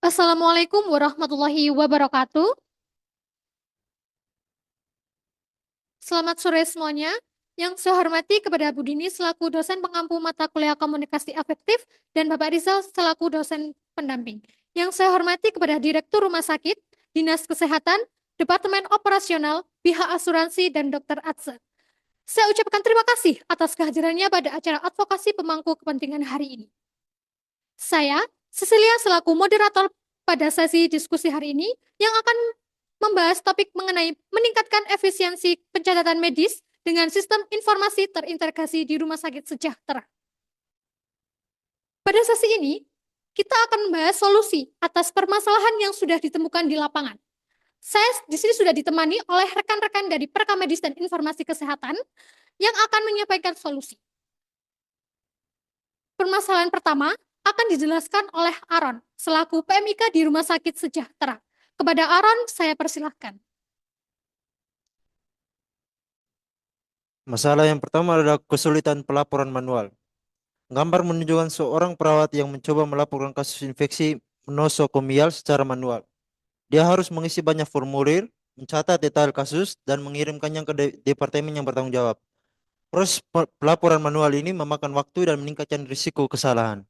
Assalamualaikum warahmatullahi wabarakatuh. Selamat sore semuanya. Yang saya hormati kepada Bu Dini selaku dosen pengampu mata kuliah komunikasi afektif dan Bapak Rizal selaku dosen pendamping. Yang saya hormati kepada Direktur Rumah Sakit, Dinas Kesehatan, Departemen Operasional, pihak asuransi, dan Dr. Atsa. Saya ucapkan terima kasih atas kehadirannya pada acara advokasi pemangku kepentingan hari ini. Saya, Cecilia selaku moderator pada sesi diskusi hari ini yang akan membahas topik mengenai meningkatkan efisiensi pencatatan medis dengan sistem informasi terintegrasi di Rumah Sakit Sejahtera. Pada sesi ini, kita akan membahas solusi atas permasalahan yang sudah ditemukan di lapangan. Saya di sini sudah ditemani oleh rekan-rekan dari Perkamedis dan Informasi Kesehatan yang akan menyampaikan solusi. Permasalahan pertama akan dijelaskan oleh Aaron selaku PMIK di Rumah Sakit Sejahtera. Kepada Aaron, saya persilahkan. Masalah yang pertama adalah kesulitan pelaporan manual. Gambar menunjukkan seorang perawat yang mencoba melaporkan kasus infeksi nosokomial secara manual. Dia harus mengisi banyak formulir, mencatat detail kasus, dan mengirimkannya ke departemen yang bertanggung jawab. Proses pelaporan manual ini memakan waktu dan meningkatkan risiko kesalahan.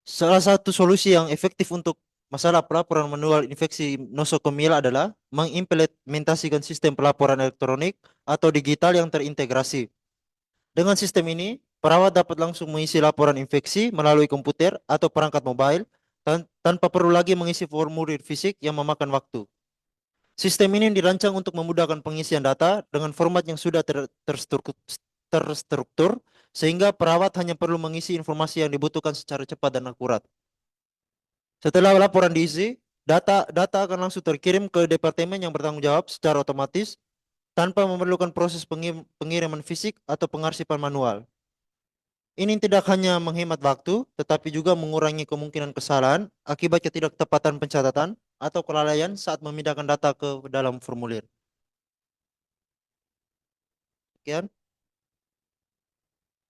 Salah satu solusi yang efektif untuk masalah pelaporan manual infeksi nosokomial adalah mengimplementasikan sistem pelaporan elektronik atau digital yang terintegrasi. Dengan sistem ini, perawat dapat langsung mengisi laporan infeksi melalui komputer atau perangkat mobile tanpa perlu lagi mengisi formulir fisik yang memakan waktu. Sistem ini dirancang untuk memudahkan pengisian data dengan format yang sudah terstruktur, sehingga perawat hanya perlu mengisi informasi yang dibutuhkan secara cepat dan akurat. Setelah laporan diisi, data akan langsung terkirim ke departemen yang bertanggung jawab secara otomatis tanpa memerlukan proses pengiriman fisik atau pengarsipan manual. Ini tidak hanya menghemat waktu, tetapi juga mengurangi kemungkinan kesalahan akibat ketidaktepatan pencatatan atau kelalaian saat memindahkan data ke dalam formulir. Sekian.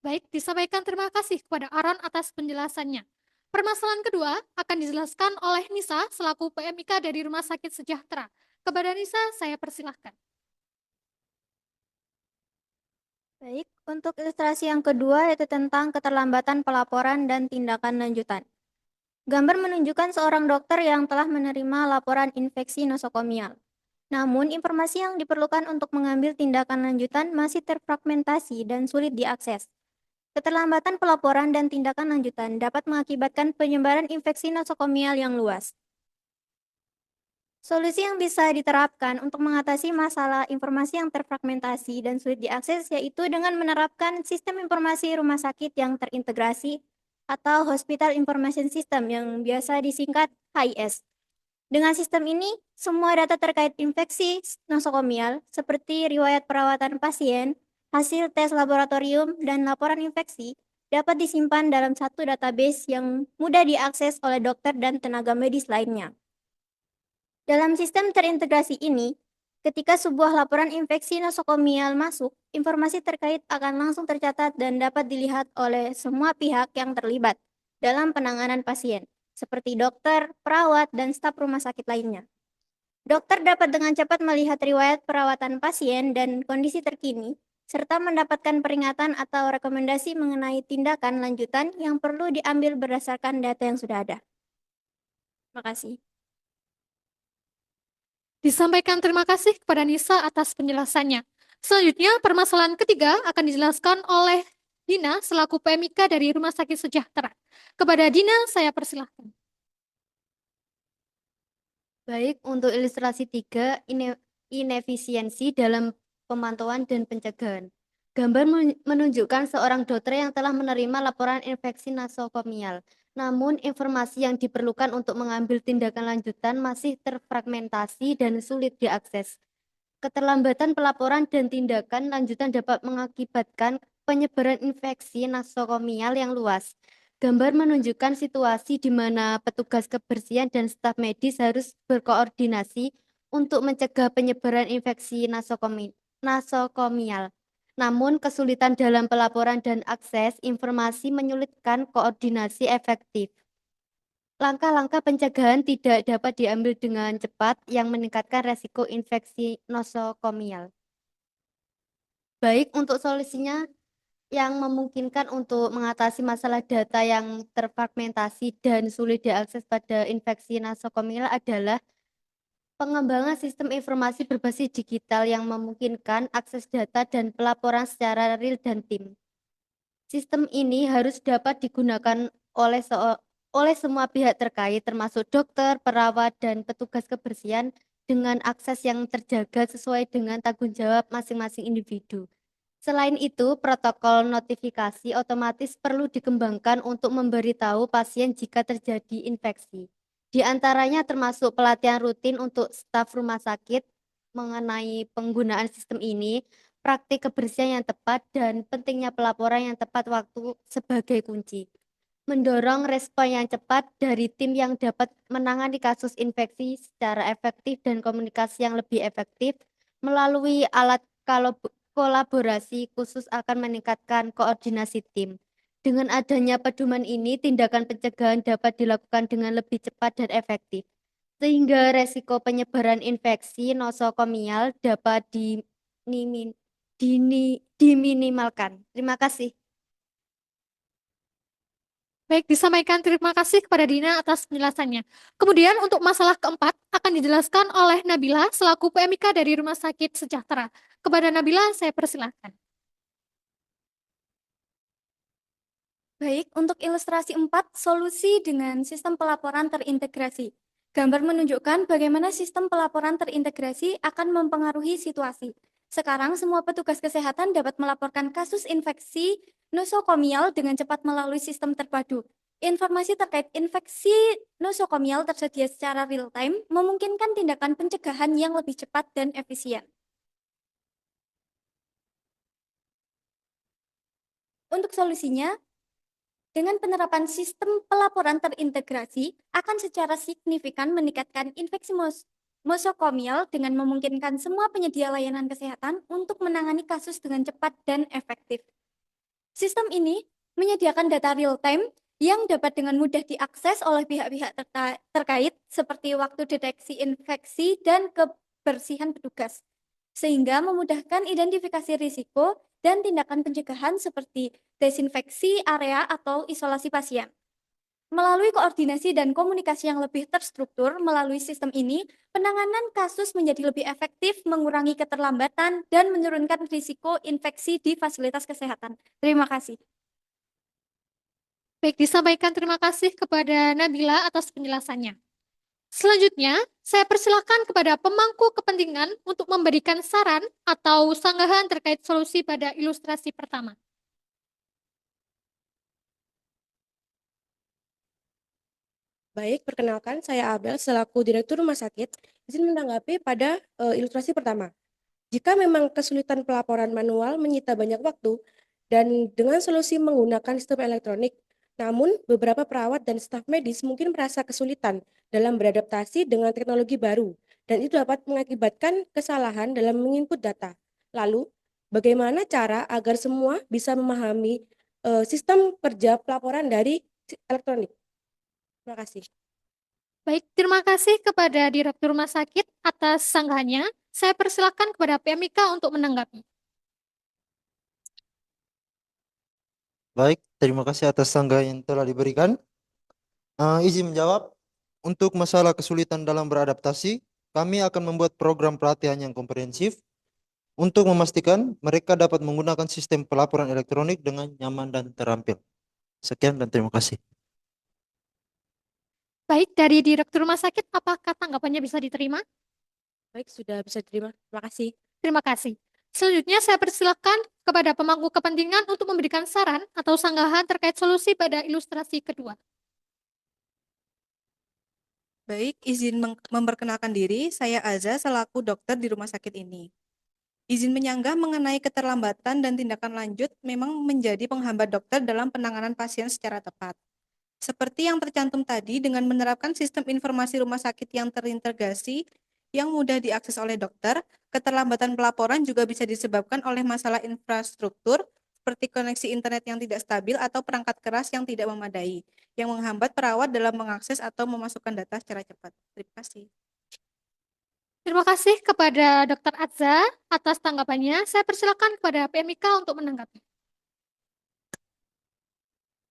Baik, disampaikan terima kasih kepada Aaron atas penjelasannya. Permasalahan kedua akan dijelaskan oleh Nisa selaku PMIK dari Rumah Sakit Sejahtera. Kepada Nisa, saya persilahkan. Baik, untuk ilustrasi yang kedua yaitu tentang keterlambatan pelaporan dan tindakan lanjutan. Gambar menunjukkan seorang dokter yang telah menerima laporan infeksi nosokomial. Namun, informasi yang diperlukan untuk mengambil tindakan lanjutan masih terfragmentasi dan sulit diakses. Keterlambatan pelaporan dan tindakan lanjutan dapat mengakibatkan penyebaran infeksi nosokomial yang luas. Solusi yang bisa diterapkan untuk mengatasi masalah informasi yang terfragmentasi dan sulit diakses yaitu dengan menerapkan sistem informasi rumah sakit yang terintegrasi atau Hospital Information System yang biasa disingkat HIS. Dengan sistem ini, semua data terkait infeksi nosokomial seperti riwayat perawatan pasien, hasil tes laboratorium, dan laporan infeksi dapat disimpan dalam satu database yang mudah diakses oleh dokter dan tenaga medis lainnya. Dalam sistem terintegrasi ini, ketika sebuah laporan infeksi nosokomial masuk, informasi terkait akan langsung tercatat dan dapat dilihat oleh semua pihak yang terlibat dalam penanganan pasien, seperti dokter, perawat, dan staf rumah sakit lainnya. Dokter dapat dengan cepat melihat riwayat perawatan pasien dan kondisi terkini, serta mendapatkan peringatan atau rekomendasi mengenai tindakan lanjutan yang perlu diambil berdasarkan data yang sudah ada. Terima kasih. Disampaikan terima kasih kepada Nisa atas penjelasannya. Selanjutnya, permasalahan ketiga akan dijelaskan oleh Dina selaku PMIK dari Rumah Sakit Sejahtera. Kepada Dina, saya persilahkan. Baik, untuk ilustrasi 3, inefisiensi dalam pemantauan dan pencegahan. Gambar menunjukkan seorang dokter yang telah menerima laporan infeksi nosokomial. Namun, informasi yang diperlukan untuk mengambil tindakan lanjutan masih terfragmentasi dan sulit diakses. Keterlambatan pelaporan dan tindakan lanjutan dapat mengakibatkan penyebaran infeksi nosokomial yang luas. Gambar menunjukkan situasi di mana petugas kebersihan dan staf medis harus berkoordinasi untuk mencegah penyebaran infeksi nosokomial. Namun, kesulitan dalam pelaporan dan akses informasi menyulitkan koordinasi efektif. langkah-langkah pencegahan tidak dapat diambil dengan cepat yang meningkatkan resiko infeksi nosokomial. Baik untuk solusinya yang memungkinkan untuk mengatasi masalah data yang terfragmentasi dan sulit diakses pada infeksi nosokomial adalah pengembangan sistem informasi berbasis digital yang memungkinkan akses data dan pelaporan secara real dan tim. Sistem ini harus dapat digunakan oleh semua pihak terkait, termasuk dokter, perawat, dan petugas kebersihan, dengan akses yang terjaga sesuai dengan tanggung jawab masing-masing individu. Selain itu, protokol notifikasi otomatis perlu dikembangkan untuk memberitahu pasien jika terjadi infeksi. Di antaranya termasuk pelatihan rutin untuk staf rumah sakit mengenai penggunaan sistem ini, praktik kebersihan yang tepat, dan pentingnya pelaporan yang tepat waktu sebagai kunci. Mendorong respon yang cepat dari tim yang dapat menangani kasus infeksi secara efektif dan komunikasi yang lebih efektif melalui alat kolaborasi khusus akan meningkatkan koordinasi tim. Dengan adanya pedoman ini, tindakan pencegahan dapat dilakukan dengan lebih cepat dan efektif, sehingga resiko penyebaran infeksi nosokomial dapat diminimalkan. Terima kasih. Baik, disampaikan terima kasih kepada Dina atas penjelasannya. Kemudian untuk masalah keempat akan dijelaskan oleh Nabila selaku PMIK dari Rumah Sakit Sejahtera. Kepada Nabila, saya persilahkan. Baik, untuk ilustrasi 4, solusi dengan sistem pelaporan terintegrasi. Gambar menunjukkan bagaimana sistem pelaporan terintegrasi akan mempengaruhi situasi. Sekarang, semua petugas kesehatan dapat melaporkan kasus infeksi nosokomial dengan cepat melalui sistem terpadu. Informasi terkait infeksi nosokomial tersedia secara real-time, memungkinkan tindakan pencegahan yang lebih cepat dan efisien. Untuk solusinya, dengan penerapan sistem pelaporan terintegrasi, akan secara signifikan meningkatkan infeksi nosokomial dengan memungkinkan semua penyedia layanan kesehatan untuk menangani kasus dengan cepat dan efektif. Sistem ini menyediakan data real-time yang dapat dengan mudah diakses oleh pihak-pihak terkait seperti waktu deteksi infeksi dan kebersihan petugas, sehingga memudahkan identifikasi risiko dan tindakan pencegahan seperti desinfeksi area atau isolasi pasien. Melalui koordinasi dan komunikasi yang lebih terstruktur melalui sistem ini, penanganan kasus menjadi lebih efektif, mengurangi keterlambatan, dan menurunkan risiko infeksi di fasilitas kesehatan. Terima kasih. Baik, disampaikan terima kasih kepada Nabila atas penjelasannya. Selanjutnya, saya persilakan kepada pemangku kepentingan untuk memberikan saran atau sanggahan terkait solusi pada ilustrasi pertama. Baik, perkenalkan saya Abel selaku Direktur Rumah Sakit. Izin menanggapi pada ilustrasi pertama. Jika memang kesulitan pelaporan manual menyita banyak waktu dan dengan solusi menggunakan sistem elektronik, namun beberapa perawat dan staf medis mungkin merasa kesulitan dalam beradaptasi dengan teknologi baru dan itu dapat mengakibatkan kesalahan dalam menginput data. Lalu, bagaimana cara agar semua bisa memahami sistem kerja pelaporan dari elektronik? Terima kasih. Baik, terima kasih kepada Direktur Rumah Sakit atas sanggahannya. Saya persilakan kepada PMIK untuk menanggapi. Baik, terima kasih atas sanggah yang telah diberikan. Izin menjawab, untuk masalah kesulitan dalam beradaptasi, kami akan membuat program pelatihan yang komprehensif untuk memastikan mereka dapat menggunakan sistem pelaporan elektronik dengan nyaman dan terampil. Sekian dan terima kasih. Baik, dari Direktur Rumah Sakit, apakah tanggapannya bisa diterima? Baik, sudah bisa diterima. Terima kasih. Terima kasih. Selanjutnya saya persilakan kepada pemangku kepentingan untuk memberikan saran atau sanggahan terkait solusi pada ilustrasi kedua. Baik, izin memperkenalkan diri, saya Aza selaku dokter di rumah sakit ini. Izin menyanggah mengenai keterlambatan dan tindakan lanjut memang menjadi penghambat dokter dalam penanganan pasien secara tepat. Seperti yang tercantum tadi, dengan menerapkan sistem informasi rumah sakit yang terintegrasi, yang mudah diakses oleh dokter, keterlambatan pelaporan juga bisa disebabkan oleh masalah infrastruktur seperti koneksi internet yang tidak stabil atau perangkat keras yang tidak memadai, yang menghambat perawat dalam mengakses atau memasukkan data secara cepat. Terima kasih. Terima kasih kepada Dr. Adza atas tanggapannya. Saya persilakan kepada PMIK untuk menanggapi.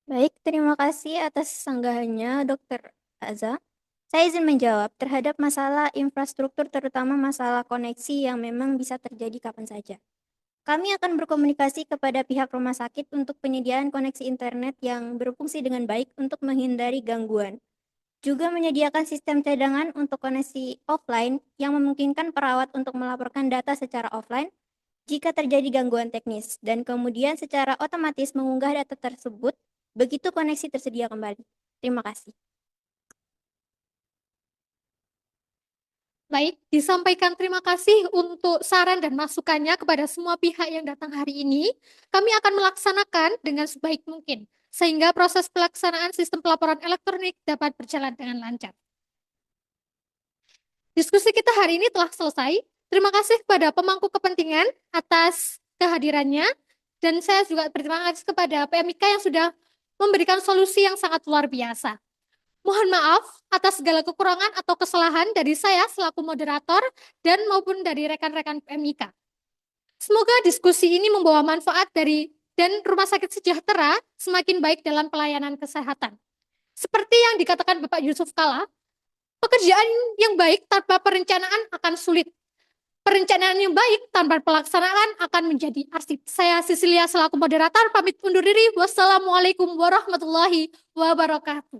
Baik, terima kasih atas sanggahannya Dr. Aza. Saya izin menjawab terhadap masalah infrastruktur, terutama masalah koneksi yang memang bisa terjadi kapan saja. Kami akan berkomunikasi kepada pihak rumah sakit untuk penyediaan koneksi internet yang berfungsi dengan baik untuk menghindari gangguan. Juga menyediakan sistem cadangan untuk koneksi offline yang memungkinkan perawat untuk melaporkan data secara offline jika terjadi gangguan teknis, dan kemudian secara otomatis mengunggah data tersebut begitu koneksi tersedia kembali. Terima kasih. Baik, disampaikan terima kasih untuk saran dan masukannya kepada semua pihak yang datang hari ini. Kami akan melaksanakan dengan sebaik mungkin, sehingga proses pelaksanaan sistem pelaporan elektronik dapat berjalan dengan lancar. Diskusi kita hari ini telah selesai. Terima kasih kepada pemangku kepentingan atas kehadirannya, dan saya juga berterima kasih kepada PMIK yang sudah memberikan solusi yang sangat luar biasa. Mohon maaf atas segala kekurangan atau kesalahan dari saya selaku moderator dan maupun dari rekan-rekan PMIK. Semoga diskusi ini membawa manfaat dan Rumah Sakit Sejahtera semakin baik dalam pelayanan kesehatan. Seperti yang dikatakan Bapak Yusuf Kala, pekerjaan yang baik tanpa perencanaan akan sulit. Perencanaan yang baik tanpa pelaksanaan akan menjadi arsip. Saya Cecilia selaku moderator pamit undur diri. Wassalamualaikum warahmatullahi wabarakatuh.